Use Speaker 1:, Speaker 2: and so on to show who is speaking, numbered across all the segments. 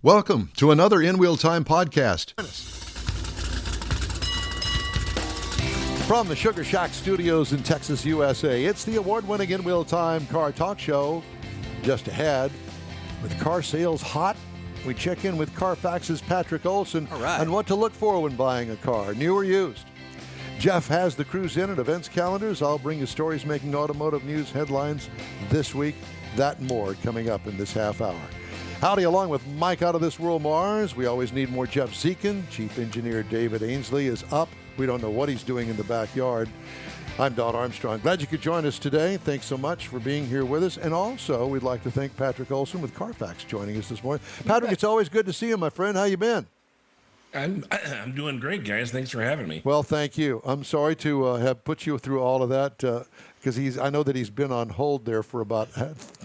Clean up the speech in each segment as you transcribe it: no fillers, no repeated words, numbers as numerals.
Speaker 1: Welcome to another In Wheel Time podcast. From the Sugar Shack Studios in Texas, USA, it's the award-winning In Wheel Time car talk show. Just ahead, with car sales hot, we check in with CarFax's Patrick Olson on what to look for when buying a car, new or used. Jeff has the Cruise In and events calendars. I'll bring you stories making automotive news headlines this week. That and more coming up in this half hour. Howdy, along with Mike out of this world Mars. We always need more Jeff Zekin. Chief Engineer David Ainsley is up. We don't know what he's doing in the backyard. I'm Don Armstrong. Glad you could join us today. Thanks so much for being here with us. And also, we'd like to thank Patrick Olson with CarFax joining us this morning. Patrick, it's always good to see you, my friend. How you been?
Speaker 2: I'm doing great, guys. Thanks for having me.
Speaker 1: Well, thank you. I'm sorry to have put you through all of that because I know that he's been on hold there for about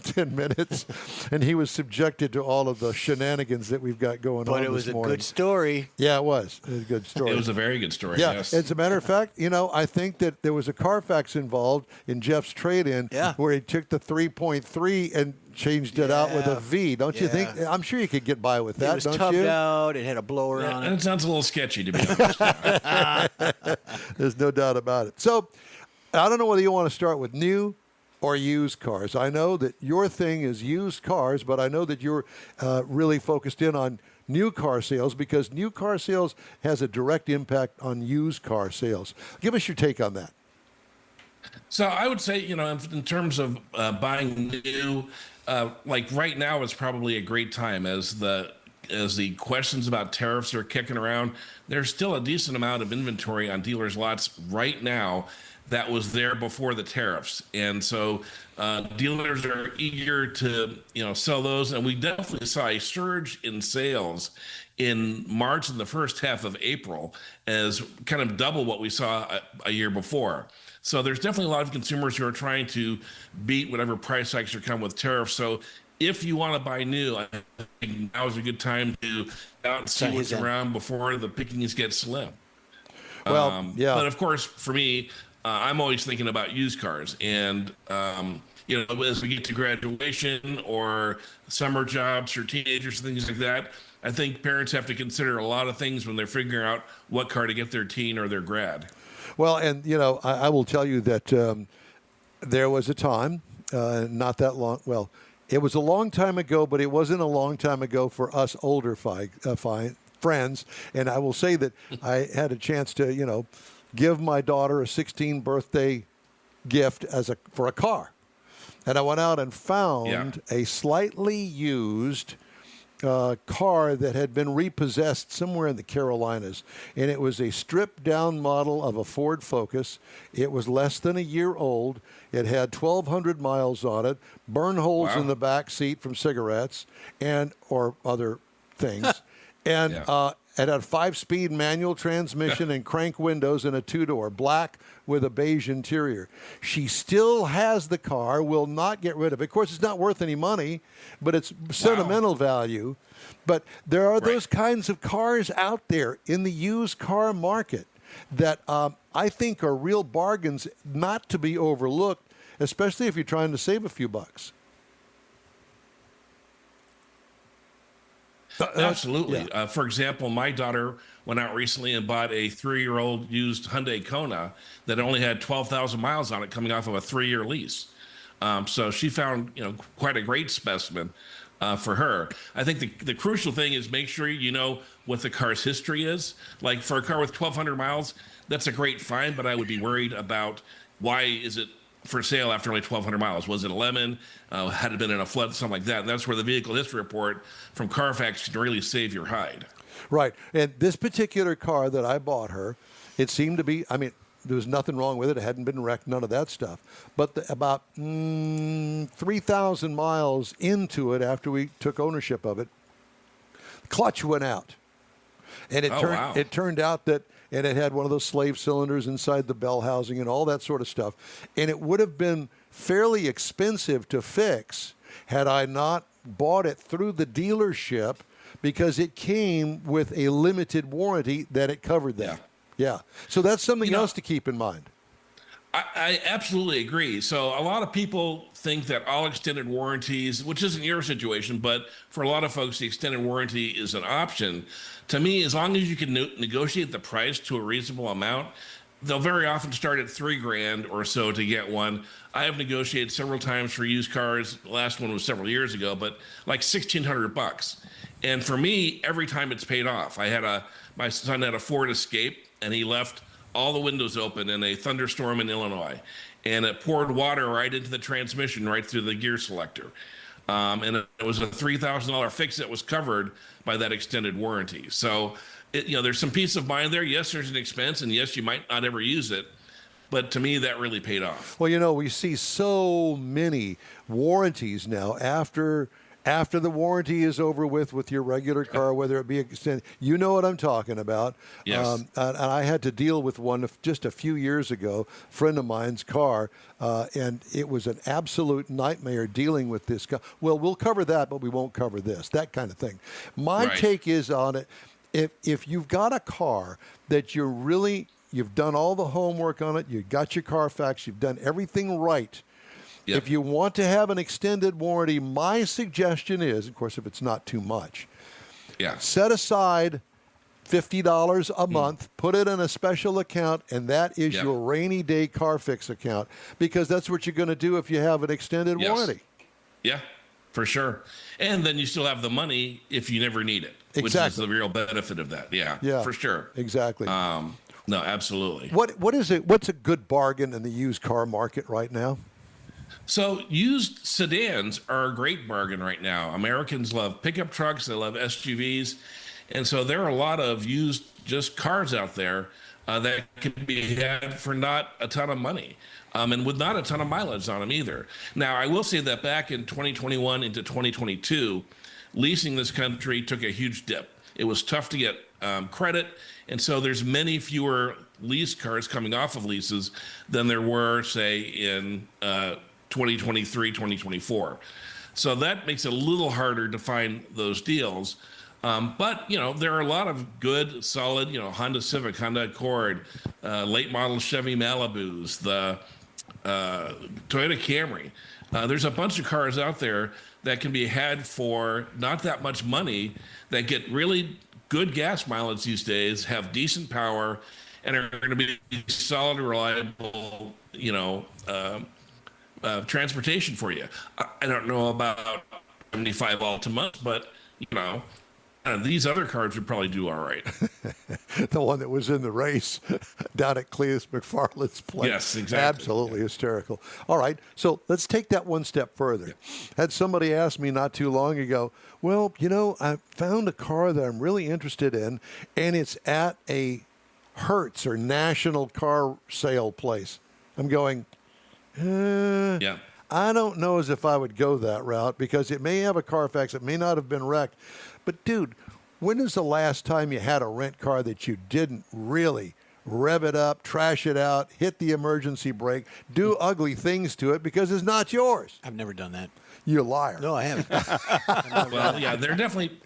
Speaker 1: 10 minutes, and he was subjected to all of the shenanigans that we've got going on this morning.
Speaker 3: But it was a good story.
Speaker 1: Yeah, it was. It was a good story.
Speaker 2: It was a very good story,
Speaker 1: yeah,
Speaker 2: yes.
Speaker 1: As a matter of fact, I think that there was a CarFax involved in Jeff's trade-in where he took the 3.3 and changed it out with a V. Don't you think? I'm sure you could get by with that, don't you?
Speaker 3: It was tubbed out. It had a blower on it.
Speaker 2: And it sounds a little sketchy, to be honest.
Speaker 1: There's no doubt about it. So I don't know whether you want to start with new or used cars. I know that your thing is used cars, but I know that you're really focused in on new car sales because new car sales has a direct impact on used car sales. Give us your take on that.
Speaker 2: So I would say, in terms of buying new, like right now is probably a great time as the questions about tariffs are kicking around. There's still a decent amount of inventory on dealers' lots right now that was there before the tariffs. And so dealers are eager to, sell those. And we definitely saw a surge in sales in March and the first half of April as kind of double what we saw a year before. So there's definitely a lot of consumers who are trying to beat whatever price hikes are coming with tariffs. So if you want to buy new, I think now is a good time to go out and see what's around before the pickings get slim.
Speaker 1: Well,
Speaker 2: But of course, for me, I'm always thinking about used cars. And, as we get to graduation or summer jobs or teenagers, things like that, I think parents have to consider a lot of things when they're figuring out what car to get their teen or their grad.
Speaker 1: Well, and, I will tell you that there was a time, not that long, well, it was a long time ago, but it wasn't a long time ago for us older friends. And I will say that I had a chance to, give my daughter a 16th birthday gift for a car. And I went out and found a slightly used car that had been repossessed somewhere in the Carolinas. And it was a stripped-down model of a Ford Focus. It was less than a year old. It had 1,200 miles on it, burn holes in the back seat from cigarettes or other things. And it had a 5-speed manual transmission and crank windows and a 2-door, black with a beige interior. She still has the car, will not get rid of it. Of course, it's not worth any money, but it's sentimental value. But there are those kinds of cars out there in the used car market that I think are real bargains not to be overlooked, especially if you're trying to save a few bucks.
Speaker 2: Absolutely. For example, my daughter went out recently and bought a 3-year-old used Hyundai Kona that only had 12,000 miles on it coming off of a 3-year lease. So she found, quite a great specimen for her. I think the crucial thing is make sure you know what the car's history is. Like for a car with 1,200 miles, that's a great find, but I would be worried about why is it for sale after only 1,200 miles. Was it a lemon? Had it been in a flood? Something like that. And that's where the vehicle history report from CarFax can really save your hide.
Speaker 1: Right. And this particular car that I bought her, it seemed to be, there was nothing wrong with it. It hadn't been wrecked, none of that stuff. But about 3,000 miles into it, after we took ownership of it, the clutch went out. And it turned out that and it had one of those slave cylinders inside the bell housing and all that sort of stuff. And it would have been fairly expensive to fix had I not bought it through the dealership because it came with a limited warranty that it covered that. Yeah. So that's something else to keep in mind.
Speaker 2: I absolutely agree. So a lot of people think that all extended warranties, which isn't your situation, but for a lot of folks, the extended warranty is an option. To me, as long as you can negotiate the price to a reasonable amount, they'll very often start at $3,000 or so to get one. I have negotiated several times for used cars. The last one was several years ago, but like $1,600. And for me, every time it's paid off. My son had a Ford Escape, and he left all the windows open in a thunderstorm in Illinois, and it poured water right into the transmission, right through the gear selector. And it was a $3,000 fix that was covered by that extended warranty. So, there's some peace of mind there. Yes, there's an expense, and yes, you might not ever use it. But to me, that really paid off.
Speaker 1: Well, we see so many warranties now after the warranty is over with your regular car, whether it be extended. You know what I'm talking about.
Speaker 2: Yes.
Speaker 1: And I had to deal with one just a few years ago, a friend of mine's car, and it was an absolute nightmare dealing with this car. Well, we'll cover that, but we won't cover this, that kind of thing. My take is on it, if you've got a car that you've done all the homework on it, you've got your CarFax, you've done everything right. Yep. If you want to have an extended warranty, my suggestion is, of course, if it's not too much, set aside $50 a month, put it in a special account, and that is your rainy day CarFix account, because that's what you're going to do if you have an extended warranty.
Speaker 2: Yeah, for sure. And then you still have the money if you never need it, which is the real benefit of that. Yeah, for sure.
Speaker 1: Exactly.
Speaker 2: No, absolutely.
Speaker 1: What is it? What's a good bargain in the used car market right now?
Speaker 2: So used sedans are a great bargain right now. Americans love pickup trucks. They love SUVs. And so there are a lot of used just cars out there that can be had for not a ton of money and with not a ton of mileage on them either. Now, I will say that back in 2021 into 2022, leasing this country took a huge dip. It was tough to get credit. And so there's many fewer lease cars coming off of leases than there were, say, in 2023, 2024. So that makes it a little harder to find those deals. But, there are a lot of good, solid, Honda Civic, Honda Accord, late model Chevy Malibus, the Toyota Camry. There's a bunch of cars out there that can be had for not that much money that get really good gas mileage these days, have decent power, and are going to be solid, reliable, transportation for you. I don't know about 75 Altima, but these other cars would probably do all right.
Speaker 1: The one that was in the race down at Cleus McFarland's place.
Speaker 2: Yes, exactly.
Speaker 1: Absolutely hysterical. All right, so let's take that one step further. Had somebody ask me not too long ago, well, I found a car that I'm really interested in, and it's at a Hertz or National Car Sale place. I'm going, I don't know as if I would go that route, because it may have a CarFax, it may not have been wrecked. But, dude, when is the last time you had a rent car that you didn't really rev it up, trash it out, hit the emergency brake, do ugly things to it because it's not yours?
Speaker 3: I've never done that.
Speaker 1: You liar.
Speaker 3: No, I haven't.
Speaker 2: Well, there are definitely,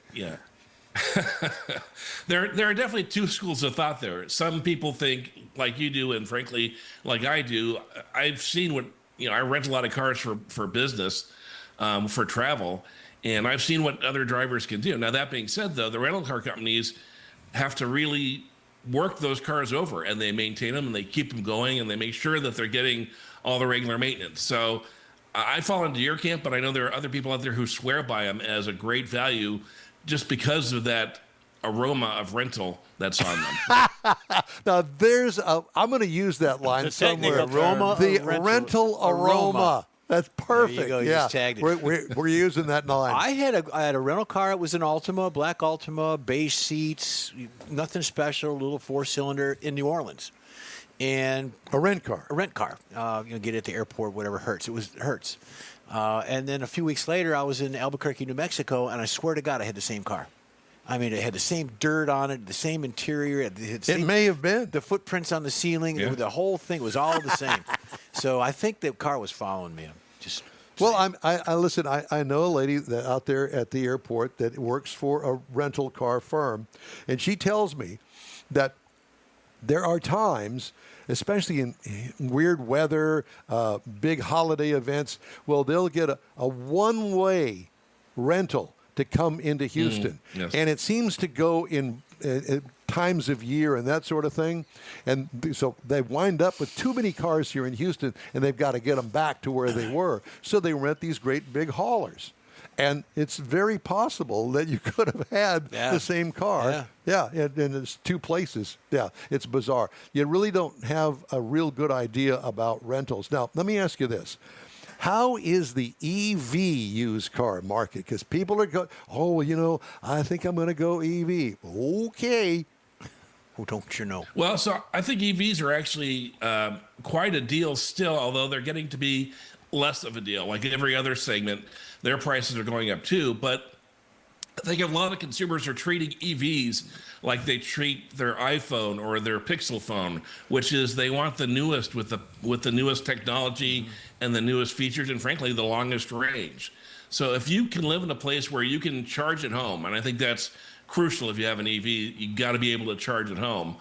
Speaker 2: there are definitely two schools of thought there. Some people think like you do, and frankly, like I do. I've seen what, I rent a lot of cars for business, for travel. And I've seen what other drivers can do. Now, that being said, though, the rental car companies have to really work those cars over, and they maintain them, and they keep them going, and they make sure that they're getting all the regular maintenance. So I fall into your camp, but I know there are other people out there who swear by them as a great value just because of that aroma of rental that's on them.
Speaker 1: Now, I'm going to use that line somewhere.
Speaker 3: The
Speaker 1: rental aroma. That's perfect.
Speaker 3: There you go. You
Speaker 1: Yeah,
Speaker 3: just tagged it.
Speaker 1: we're using that line.
Speaker 3: I had a rental car. It was an Altima, black Altima, beige seats, nothing special, little 4-cylinder in New Orleans, and
Speaker 1: a rent car.
Speaker 3: Get it at the airport, whatever. Hertz. It was Hertz. And then a few weeks later, I was in Albuquerque, New Mexico, and I swear to God, I had the same car. I mean, it had the same dirt on it, the same interior.
Speaker 1: It may have been.
Speaker 3: The footprints on the ceiling, the whole thing was all the same. So I think the car was following me.
Speaker 1: I listen. I know a lady that out there at the airport that works for a rental car firm, and she tells me that there are times, especially in weird weather, big holiday events, well, they'll get a one-way rental to come into Houston.
Speaker 2: Yes.
Speaker 1: And it seems to go in times of year and that sort of thing. And so they wind up with too many cars here in Houston, and they've got to get them back to where they were. So they rent these great big haulers. And it's very possible that you could have had the same car. Yeah, and it's two places. Yeah, it's bizarre. You really don't have a real good idea about rentals. Now, let me ask you this. How is the EV used car market? Because people are going, I think I'm going to go EV. Okay.
Speaker 3: Who don't you know?
Speaker 2: Well, so I think EVs are actually quite a deal still, although they're getting to be less of a deal. Like every other segment, their prices are going up too. But I think a lot of consumers are treating EVs like they treat their iPhone or their Pixel phone, which is they want the newest with the newest technology and the newest features, and frankly, the longest range. So if you can live in a place where you can charge at home, and I think that's crucial if you have an EV, you got to be able to charge at home.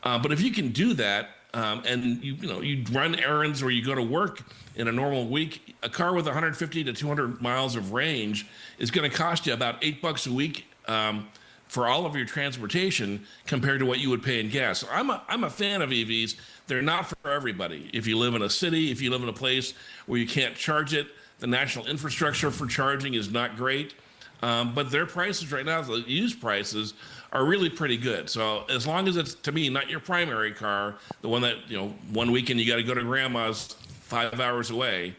Speaker 2: But if you can do that, and you run errands or you go to work in a normal week, a car with 150 to 200 miles of range is going to cost you about $8 a week for all of your transportation compared to what you would pay in gas. So I'm a fan of EVs. They're not for everybody. If you live in a city, if you live in a place where you can't charge it, the national infrastructure for charging is not great. But their prices right now, the used prices, are really pretty good. So as long as it's, to me, not your primary car, the one that, one weekend you got to go to grandma's 5 hours away.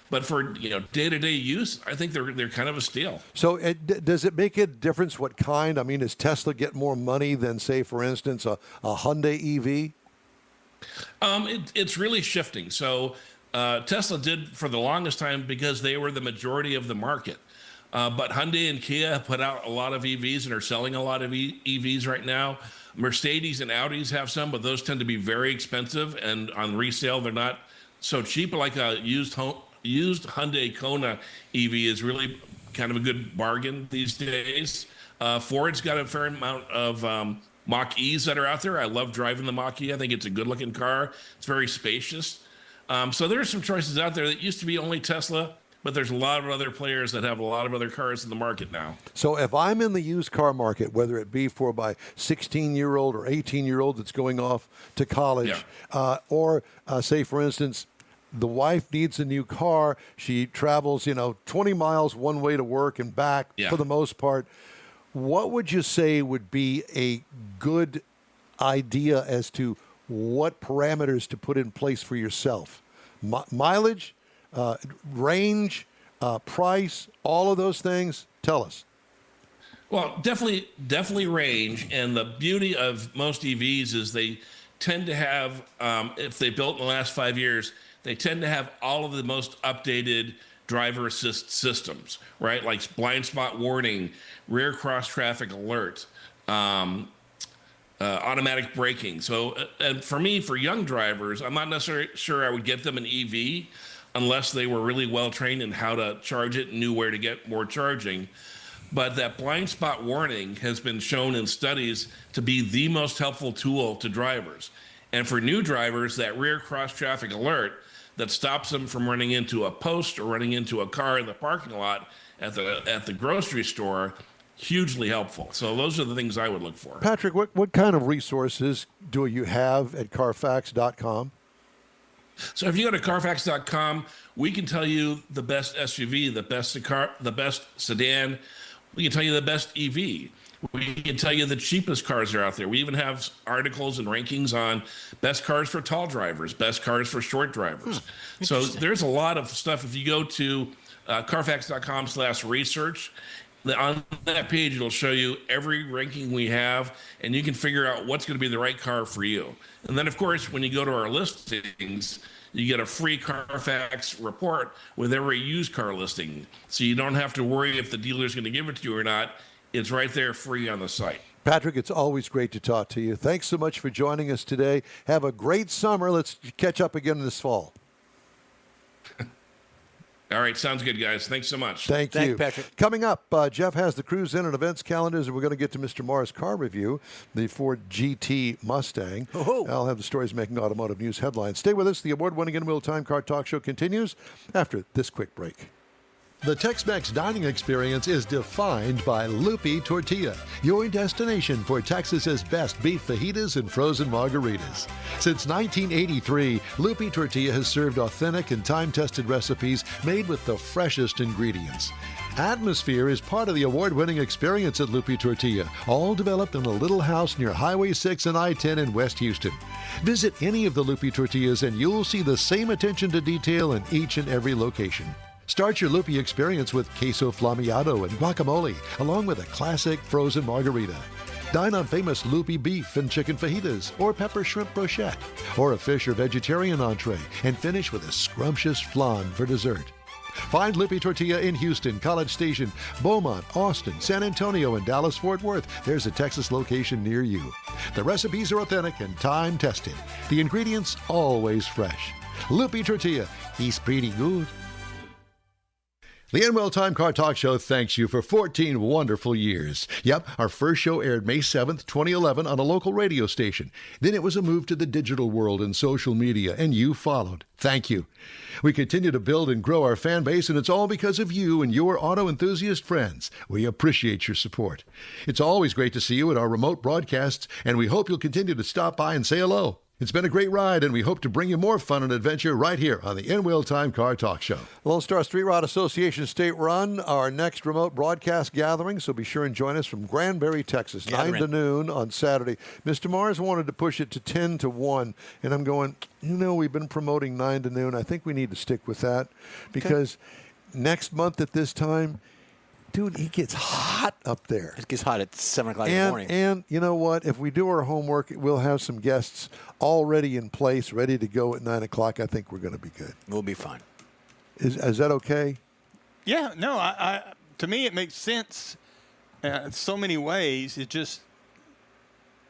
Speaker 2: But for, day-to-day use, I think they're kind of a steal.
Speaker 1: So does it make a difference what kind? I mean, does Tesla get more money than, say, for instance, a Hyundai EV?
Speaker 2: It's really shifting. So Tesla did for the longest time because they were the majority of the market. But Hyundai and Kia have put out a lot of EVs and are selling a lot of EVs right now. Mercedes and Audis have some, but those tend to be very expensive. And on resale, they're not so cheap. Like a used Hyundai Kona EV is really kind of a good bargain these days. Ford's got a fair amount of Mach-E's that are out there. I love driving the Mach-E. I think it's a good-looking car. It's very spacious. So there are some choices out there that used to be only Tesla, but there's a lot of other players that have a lot of other cars in the market now.
Speaker 1: So if I'm in the used car market, whether it be for my 16-year-old or 18-year-old that's going off to college, or say, for instance, the wife needs a new car, she travels, 20 miles one way to work and back for the most part, what would you say would be a good idea as to what parameters to put in place for yourself? Mileage, range, price, all of those things? Tell us.
Speaker 2: Well, definitely range. And the beauty of most EVs is they tend to have, if they built in the last 5 years, they tend to have all of the most updated driver assist systems, right? Like blind spot warning, rear cross traffic alert, automatic braking. So, and for me, for young drivers, I'm not necessarily sure I would get them an EV unless they were really well trained in how to charge it and knew where to get more charging. But that blind spot warning has been shown in studies to be the most helpful tool to drivers. And for new drivers, that rear cross traffic alert that stops them from running into a post or running into a car in the parking lot at the grocery store, hugely helpful. So those are the things I would look for.
Speaker 1: Patrick, what kind of resources do you have at CarFax.com?
Speaker 2: So if you go to CarFax.com, we can tell you the best SUV, the best sedan. We can tell you the best EV. We can tell you the cheapest cars are out there. We even have articles and rankings on best cars for tall drivers, best cars for short drivers. So there's a lot of stuff. If you go to CarFax.com/research, on that page, it'll show you every ranking we have, and you can figure out what's going to be the right car for you. And then, of course, when you go to our listings, you get a free CarFax report with every used car listing. So you don't have to worry if the dealer's going to give it to you or not. It's right there free on the site.
Speaker 1: Patrick, it's always great to talk to you. Thanks so much for joining us today. Have a great summer. Let's catch up again this fall.
Speaker 2: All right, sounds good, guys. Thanks so much.
Speaker 1: Thank
Speaker 3: Thank
Speaker 1: you.
Speaker 3: you, Patrick.
Speaker 1: Coming up, Jeff has the cruise in and events calendars, and we're going to get to Mr. Mars' car review, the Ford GT Mustang.
Speaker 3: Oh.
Speaker 1: I'll have the stories making automotive news headlines. Stay with us. The award-winning In-Wheel Time Car Talk Show continues after this quick break. The Tex-Mex dining experience is defined by Lupi Tortilla, your destination for Texas's best beef fajitas and frozen margaritas. Since 1983, Lupi Tortilla has served authentic and time-tested recipes made with the freshest ingredients. Atmosphere is part of the award-winning experience at Lupi Tortilla, all developed in a little house near Highway 6 and I-10 in West Houston. Visit any of the Lupi Tortillas and you'll see the same attention to detail in each and every location. Start your Lupi experience with queso flameado and guacamole, along with a classic frozen margarita. Dine on famous Lupi beef and chicken fajitas, or pepper shrimp brochette, or a fish or vegetarian entree, and finish with a scrumptious flan for dessert. Find Lupi Tortilla in Houston, College Station, Beaumont, Austin, San Antonio, and Dallas-Fort Worth. There's a Texas location near you. The recipes are authentic and time-tested. The ingredients always fresh. Lupi Tortilla, he's pretty good. The In-Wheel Time Car Talk Show thanks you for 14 wonderful years. Yep, our first show aired May 7th, 2011 on a local radio station. Then it was a move to the digital world and social media, and you followed. Thank you. We continue to build and grow our fan base, and it's all because of you and your auto enthusiast friends. We appreciate your support. It's always great to see you at our remote broadcasts, and we hope you'll continue to stop by and say hello. It's been a great ride, and we hope to bring you more fun and adventure right here on the In-Wheel Time Car Talk Show. Lone Star Street Rod Association State Run, our next remote broadcast gathering, so be sure and join us from Granbury, Texas, 9 to noon on Saturday. Mr. Mars wanted to push it to 10 to 1, and I'm going, we've been promoting 9 to noon. I think we need to stick with that because next month at this time, dude, it gets hot up there.
Speaker 3: It gets hot at 7 o'clock in the morning.
Speaker 1: And you know what? If we do our homework, we'll have some guests already in place, ready to go at 9 o'clock. I think we're going to be good.
Speaker 3: We'll be fine.
Speaker 1: Is that okay?
Speaker 4: Yeah, no, to me it makes sense in so many ways. It just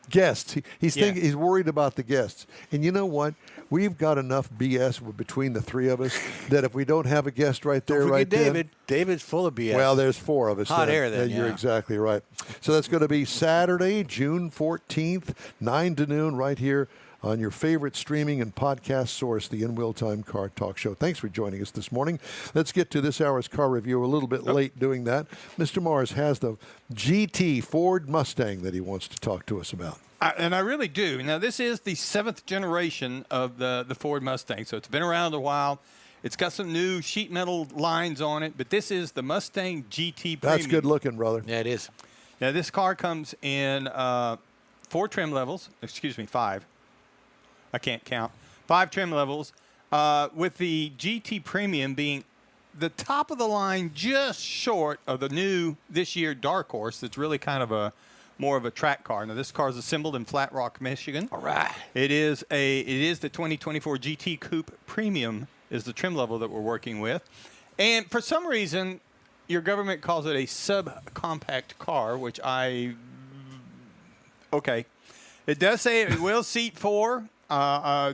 Speaker 1: Guests. He's worried about the guests. And you know what? We've got enough BS between the three of us that if we don't have a guest right there,
Speaker 3: Don't
Speaker 1: right
Speaker 3: forget
Speaker 1: then.
Speaker 3: David. David's full of BS.
Speaker 1: Well, there's 4 of us.
Speaker 3: Hot air then,
Speaker 1: You're
Speaker 3: yeah.
Speaker 1: exactly right. So that's going to be Saturday, June 14th, 9 to noon, right here on your favorite streaming and podcast source, the In-Wheel Time Car Talk Show. Thanks for joining us this morning. Let's get to this hour's car review. We're a little bit late doing that. Mr. Mars has the GT Ford Mustang that he wants to talk to us about.
Speaker 4: and I really do. Now, this is the 7th generation of the Ford Mustang, so it's been around a while. It's got some new sheet metal lines on it, but this is the Mustang GT Premium.
Speaker 1: That's good looking, brother.
Speaker 3: Yeah, it is.
Speaker 4: Now, this car comes in 4 trim levels. Excuse me, 5. I can't count. 5 trim levels, with the GT Premium being the top of the line, just short of the new this year Dark Horse. That's really kind of more of a track car. Now, this car is assembled in Flat Rock, Michigan.
Speaker 3: All right.
Speaker 4: It is the 2024 GT Coupe Premium is the trim level that we're working with, and for some reason, your government calls it a subcompact car, which okay. It does say it will seat 4. I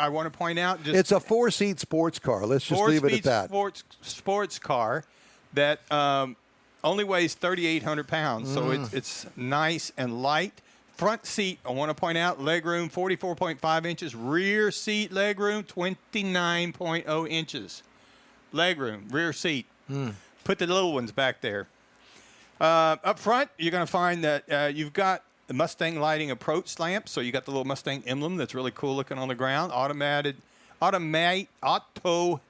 Speaker 4: want to point out
Speaker 1: It's a 4-seat sports car. Let's just leave it at that.
Speaker 4: Sports car that only weighs 3,800 pounds, so it's nice and light. Front seat, I want to point out, legroom 44.5 inches. Rear seat legroom 29.0 inches. Legroom, rear seat. Put the little ones back there. Up front, you're going to find that you've got the Mustang lighting approach lamp. So you got the little Mustang emblem that's really cool looking on the ground. Auto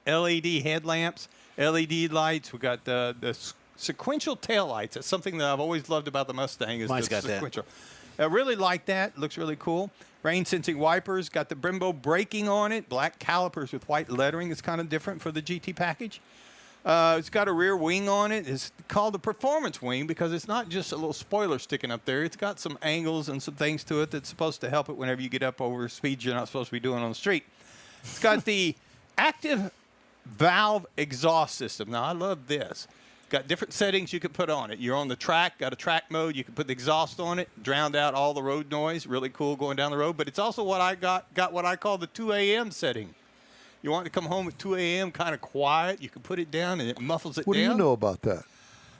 Speaker 4: LED headlamps, LED lights. We got the sequential taillights. That's something that I've always loved about the Mustang. Is
Speaker 3: Mine's
Speaker 4: the
Speaker 3: got that.
Speaker 4: sequential. I really like that. Looks really cool. Rain sensing wipers. Got the Brembo braking on it. Black calipers with white lettering. It's kind of different for the GT package. It's got a rear wing on it. It's called the performance wing because it's not just a little spoiler sticking up there. It's got some angles and some things to it that's supposed to help it whenever you get up over speeds you're not supposed to be doing on the street. It's got the active valve exhaust system. Now, I love this. Got different settings you can put on it. You're on the track, got a track mode. You can put the exhaust on it, drowned out all the road noise. Really cool going down the road. But it's also what I got what I call the 2 a.m. setting. You want to come home at 2 a.m. kind of quiet. You can put it down and it muffles it
Speaker 1: What
Speaker 4: down.
Speaker 1: do you know about that?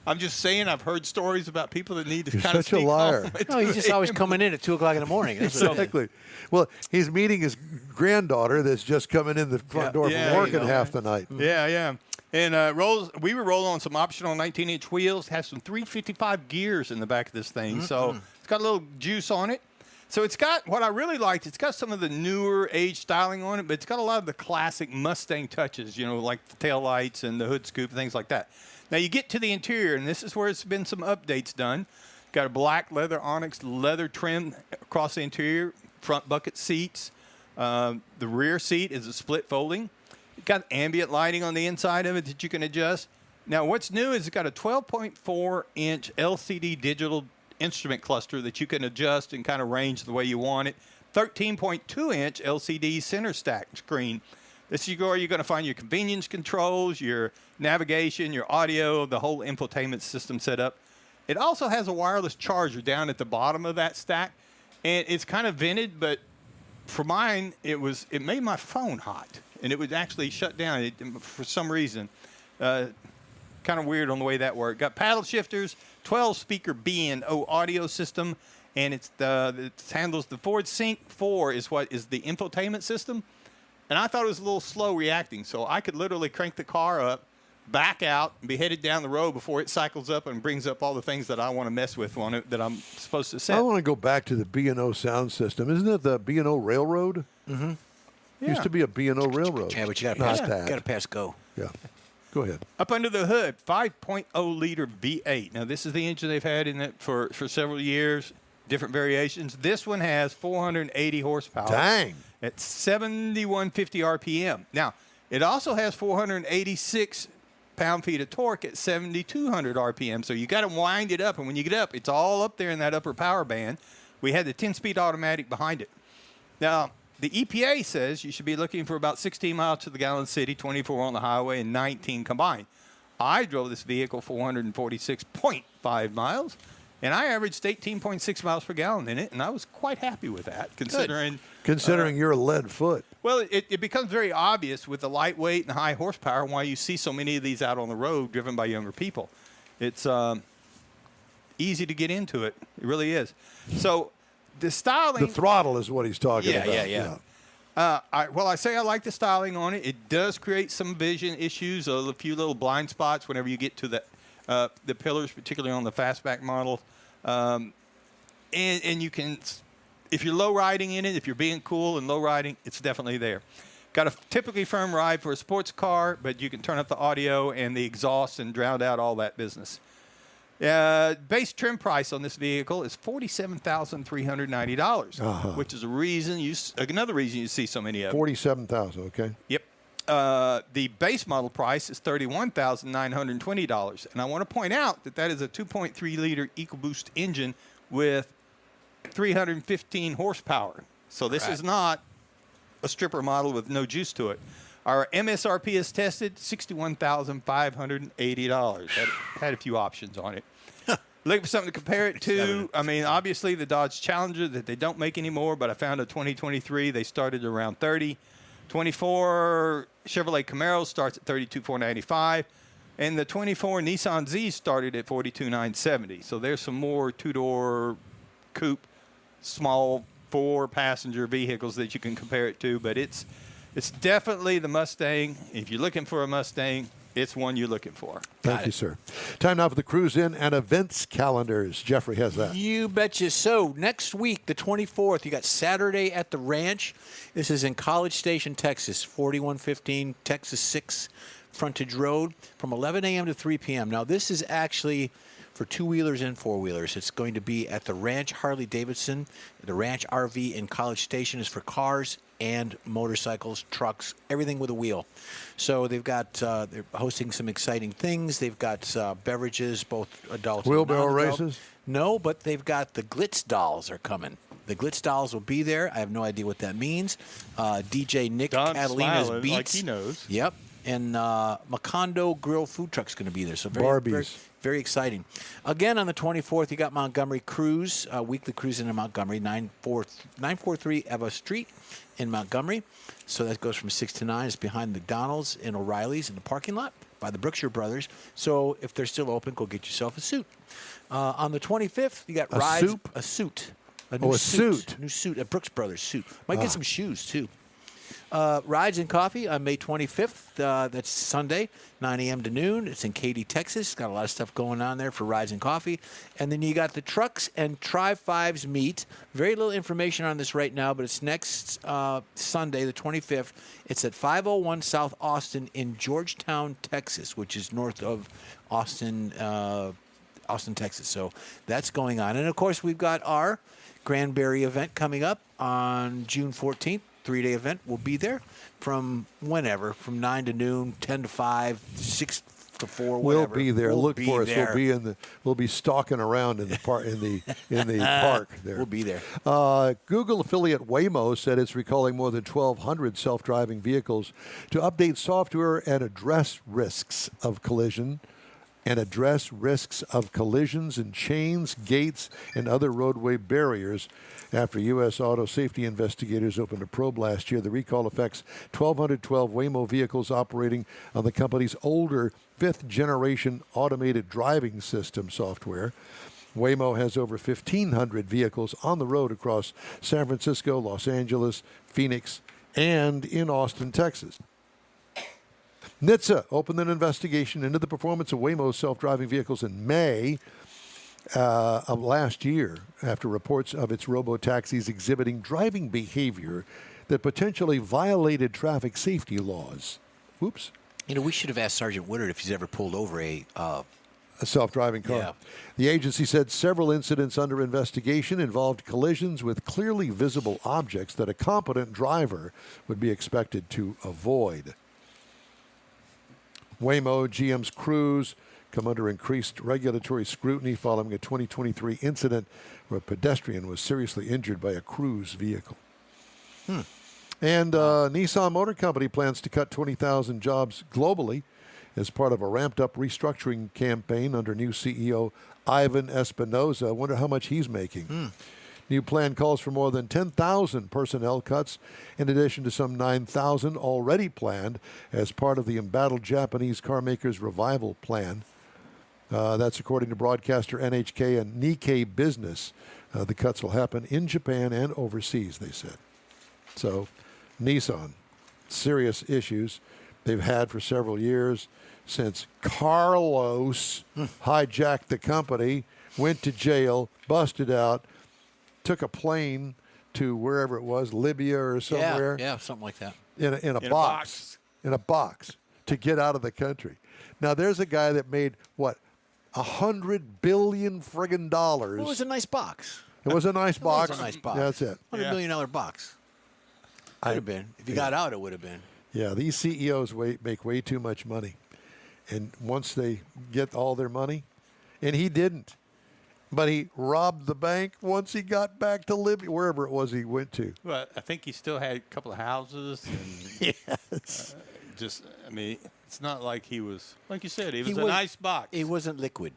Speaker 4: I'm just saying I've heard stories about people that need to
Speaker 1: You're
Speaker 4: kind of
Speaker 1: such a
Speaker 4: sneak
Speaker 1: liar.
Speaker 4: home at
Speaker 3: No, he's
Speaker 4: 2
Speaker 3: just always
Speaker 4: a.m.
Speaker 3: coming in at 2 o'clock in the morning. That's what it is.
Speaker 1: Exactly. Well, he's meeting his granddaughter that's just coming in the front door
Speaker 4: Yeah,
Speaker 1: from work
Speaker 4: there you
Speaker 1: in
Speaker 4: go.
Speaker 1: half the night.
Speaker 4: Yeah, yeah. And we were rolling on some optional 19-inch wheels. Has some 355 gears in the back of this thing. So it's got a little juice on it. So it's got, what I really liked, it's got some of the newer age styling on it, but it's got a lot of the classic Mustang touches, like the tail lights and the hood scoop, things like that. Now you get to the interior, and this is where it's been some updates done. Got a black leather onyx leather trim across the interior, front bucket seats. The rear seat is a split folding. It's got ambient lighting on the inside of it that you can adjust. Now what's new is it's got a 12.4-inch LCD digital instrument cluster that you can adjust and kind of range the way you want it. 13.2-inch LCD center stack screen. This is where you're going to find your convenience controls, your navigation, your audio, the whole infotainment system set up. It also has a wireless charger down at the bottom of that stack, and it's kind of vented, but for mine, it made my phone hot, and it would actually shut down for some reason. Kind of weird on the way that worked. Got paddle shifters, 12-speaker B&O audio system, and it handles the Ford Sync 4 is what is the infotainment system. And I thought it was a little slow reacting, so I could literally crank the car up, back out, and be headed down the road before it cycles up and brings up all the things that I want to mess with on it that I'm supposed to set.
Speaker 1: I want to go back to the B&O sound system. Isn't it the B&O Railroad?
Speaker 3: Mm-hmm.
Speaker 1: Used to be a B&O Railroad.
Speaker 3: Yeah, but you got
Speaker 1: Not
Speaker 3: to
Speaker 1: that.
Speaker 3: pass go.
Speaker 1: Yeah. Go ahead.
Speaker 4: Up under the hood, 5.0-liter V8. Now, this is the engine they've had in it for several years, different variations. This one has 480 horsepower.
Speaker 1: Dang.
Speaker 4: At 7,150 RPM. Now, it also has 486 pound-feet of torque at 7,200 RPM. So you got to wind it up, and when you get up, it's all up there in that upper power band. We had the 10-speed automatic behind it. Now, the EPA says you should be looking for about 16 miles to the gallon city, 24 on the highway, and 19 combined. I drove this vehicle 446.5 miles, and I averaged 18.6 miles per gallon in it, and I was quite happy with that, considering
Speaker 1: your lead foot.
Speaker 4: Well, it becomes very obvious with the lightweight and high horsepower why you see so many of these out on the road driven by younger people. It's easy to get into it. It really is. So the styling.
Speaker 1: The throttle is what he's talking about.
Speaker 3: Yeah.
Speaker 4: I say I like the styling on it. It does create some vision issues, a few little blind spots whenever you get to the pillars, particularly on the fastback model. And you can, if you're low riding in it, if you're being cool and low riding, it's definitely there. Got a typically firm ride for a sports car, but you can turn up the audio and the exhaust and drown out all that business. Base trim price on this vehicle is $47,390, which is another reason you see so many of them.
Speaker 1: $47,000. Okay.
Speaker 4: Yep. The base model price is $31,920, and I want to point out that is a 2.3-liter EcoBoost engine with 315 horsepower. So this is not a stripper model with no juice to it. Our MSRP is tested $61,580. Had a few options on it. Looking for something to compare it to. I mean, obviously the Dodge Challenger that they don't make anymore, but I found a 2023. They started around 30. 24 Chevrolet Camaro starts at $32,495, and the 24 Nissan Z started at $42,970. So there's some more two-door coupe, small 4-passenger vehicles that you can compare it to, but it's definitely the Mustang. If you're looking for a Mustang, it's one you're looking for.
Speaker 1: Thank you, sir. Time now for the Cruise In and events calendars. Jeffrey has that.
Speaker 3: You betcha. So next week, the 24th, you got Saturday at the Ranch. This is in College Station, Texas, 4115 Texas 6 Frontage Road from 11 a.m. to 3 p.m. Now, this is actually for two-wheelers and four-wheelers. It's going to be at the Ranch Harley-Davidson. The Ranch RV in College Station is for cars and motorcycles, trucks, everything with a wheel. So they've got, they're hosting some exciting things. They've got beverages, both adults
Speaker 1: Wheelbarrow
Speaker 3: and non-adult.
Speaker 1: races?
Speaker 3: No, but they've got the Glitz Dolls are coming. The Glitz Dolls will be there. I have no idea what that means. DJ Nick
Speaker 4: Don's
Speaker 3: Catalina's
Speaker 4: smiling
Speaker 3: Beats.
Speaker 4: like he knows.
Speaker 3: Yep. And Macondo Grill food truck's going to be there. So very,
Speaker 1: Barbies.
Speaker 3: very exciting. Again, on the 24th, you got Montgomery Cruise, weekly cruise into Montgomery, 943 Eva Street in Montgomery. So that goes from 6 to 9. It's behind McDonald's and O'Reilly's in the parking lot by the Brookshire Brothers. So if they're still open, go get yourself a suit. On the 25th, you got rides. A suit. A new
Speaker 1: suit.
Speaker 3: New suit, a Brooks Brothers suit. Might get some shoes, too. Rides and Coffee on May 25th. That's Sunday, 9 a.m. to noon. It's in Katy, Texas. Got a lot of stuff going on there for Rides and Coffee. And then you got the Trucks and Tri-Fives meet. Very little information on this right now, but it's next Sunday, the 25th. It's at 501 South Austin in Georgetown, Texas, which is north of Austin, Texas. So that's going on. And, of course, we've got our Granbury event coming up on June 14th. 3-day event. We'll be there from whenever, from 9 to noon, 10 to 5, 6 to 4, whatever.
Speaker 1: We'll be there. Look for us.
Speaker 3: There.
Speaker 1: We'll be stalking around in the park in the park there.
Speaker 3: We'll be there.
Speaker 1: Google affiliate Waymo said it's recalling more than 1,200 self-driving vehicles to update software and address risks of collisions in chains, gates, and other roadway barriers. After U.S. auto safety investigators opened a probe last year, the recall affects 1,212 Waymo vehicles operating on the company's older fifth-generation automated driving system software. Waymo has over 1,500 vehicles on the road across San Francisco, Los Angeles, Phoenix, and in Austin, Texas. NHTSA opened an investigation into the performance of Waymo's self-driving vehicles in May of last year after reports of its robo-taxis exhibiting driving behavior that potentially violated traffic safety laws. Whoops.
Speaker 3: You know, we should have asked Sergeant Woodard if he's ever pulled over a
Speaker 1: self-driving car.
Speaker 3: Yeah.
Speaker 1: The agency said several incidents under investigation involved collisions with clearly visible objects that a competent driver would be expected to avoid. Waymo, GM's Cruise come under increased regulatory scrutiny following a 2023 incident where a pedestrian was seriously injured by a Cruise vehicle. And Nissan Motor Company plans to cut 20,000 jobs globally as part of a ramped-up restructuring campaign under new CEO Ivan Espinosa. I wonder how much he's making. New plan calls for more than 10,000 personnel cuts, in addition to some 9,000 already planned as part of the embattled Japanese carmakers' revival plan. That's according to broadcaster NHK and Nikkei Business. The cuts will happen in Japan and overseas, they said. So, Nissan, serious issues they've had for several years since Carlos hijacked the company, went to jail, busted out, took a plane to wherever it was, Libya or somewhere.
Speaker 3: Yeah, something like that.
Speaker 1: In a box. In a box to get out of the country. Now, there's a guy that made, what, $100 billion friggin' dollars.
Speaker 3: Well, it was a nice box.
Speaker 1: It was a nice box.
Speaker 3: It was a nice box.
Speaker 1: That's it.
Speaker 3: $100 million box. Could have been. If you got out, it would have been.
Speaker 1: Yeah, these CEOs make way too much money. And once they get all their money, and he didn't. But he robbed the bank once he got back to Libya, wherever it was he went to.
Speaker 4: Well, I think he still had a couple of houses. And,
Speaker 1: Yes.
Speaker 4: It's not like he was, like you said, he was
Speaker 3: was-
Speaker 4: a nice box.
Speaker 3: It wasn't liquid.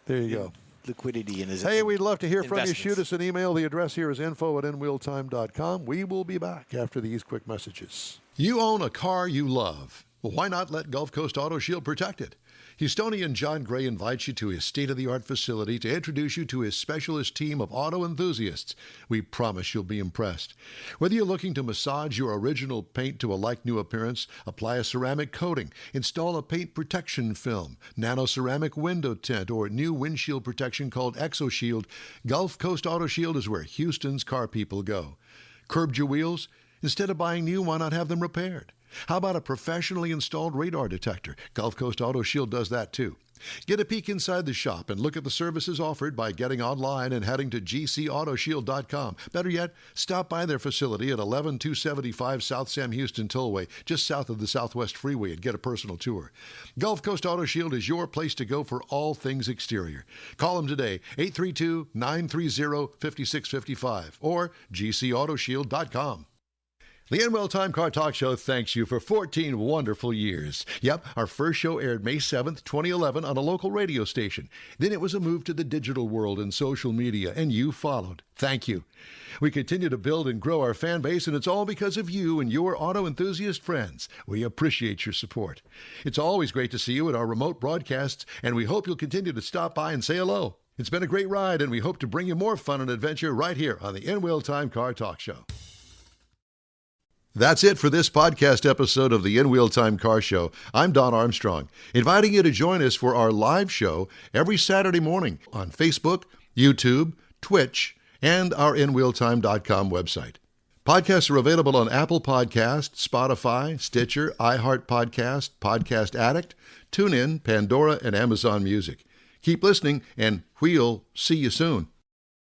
Speaker 1: There you go.
Speaker 3: Liquidity in his
Speaker 1: Hey, we'd love to hear from you.
Speaker 3: investments.
Speaker 1: Shoot us an email. The address here is info@inwheeltime.com. We will be back after these quick messages.
Speaker 5: You own a car you love. Well, why not let Gulf Coast Auto Shield protect it? Houstonian John Gray invites you to his state-of-the-art facility to introduce you to his specialist team of auto enthusiasts. We promise you'll be impressed. Whether you're looking to massage your original paint to a like-new appearance, apply a ceramic coating, install a paint protection film, nano-ceramic window tint, or new windshield protection called ExoShield, Gulf Coast Auto Shield is where Houston's car people go. Curbed your wheels? Instead of buying new, why not have them repaired? How about a professionally installed radar detector? Gulf Coast Auto Shield does that too. Get a peek inside the shop and look at the services offered by getting online and heading to gcautoshield.com. Better yet, stop by their facility at 11275 South Sam Houston Tollway, just south of the Southwest Freeway, and get a personal tour. Gulf Coast Auto Shield is your place to go for all things exterior. Call them today, 832-930-5655 or gcautoshield.com. The In Time Car Talk Show thanks you for 14 wonderful years. Yep, our first show aired May 7th, 2011 on a local radio station. Then it was a move to the digital world and social media, and you followed. Thank you. We continue to build and grow our fan base, and it's all because of you and your auto enthusiast friends. We appreciate your support. It's always great to see you at our remote broadcasts, and we hope you'll continue to stop by and say hello. It's been a great ride, and we hope to bring you more fun and adventure right here on the In Time Car Talk Show. That's it for this podcast episode of the In Time Car Show. I'm Don Armstrong, inviting you to join us for our live show every Saturday morning on Facebook, YouTube, Twitch, and our InWheelTime.com website. Podcasts are available on Apple Podcasts, Spotify, Stitcher, iHeart Podcast, Podcast Addict, TuneIn, Pandora, and Amazon Music. Keep listening, and we'll see you soon.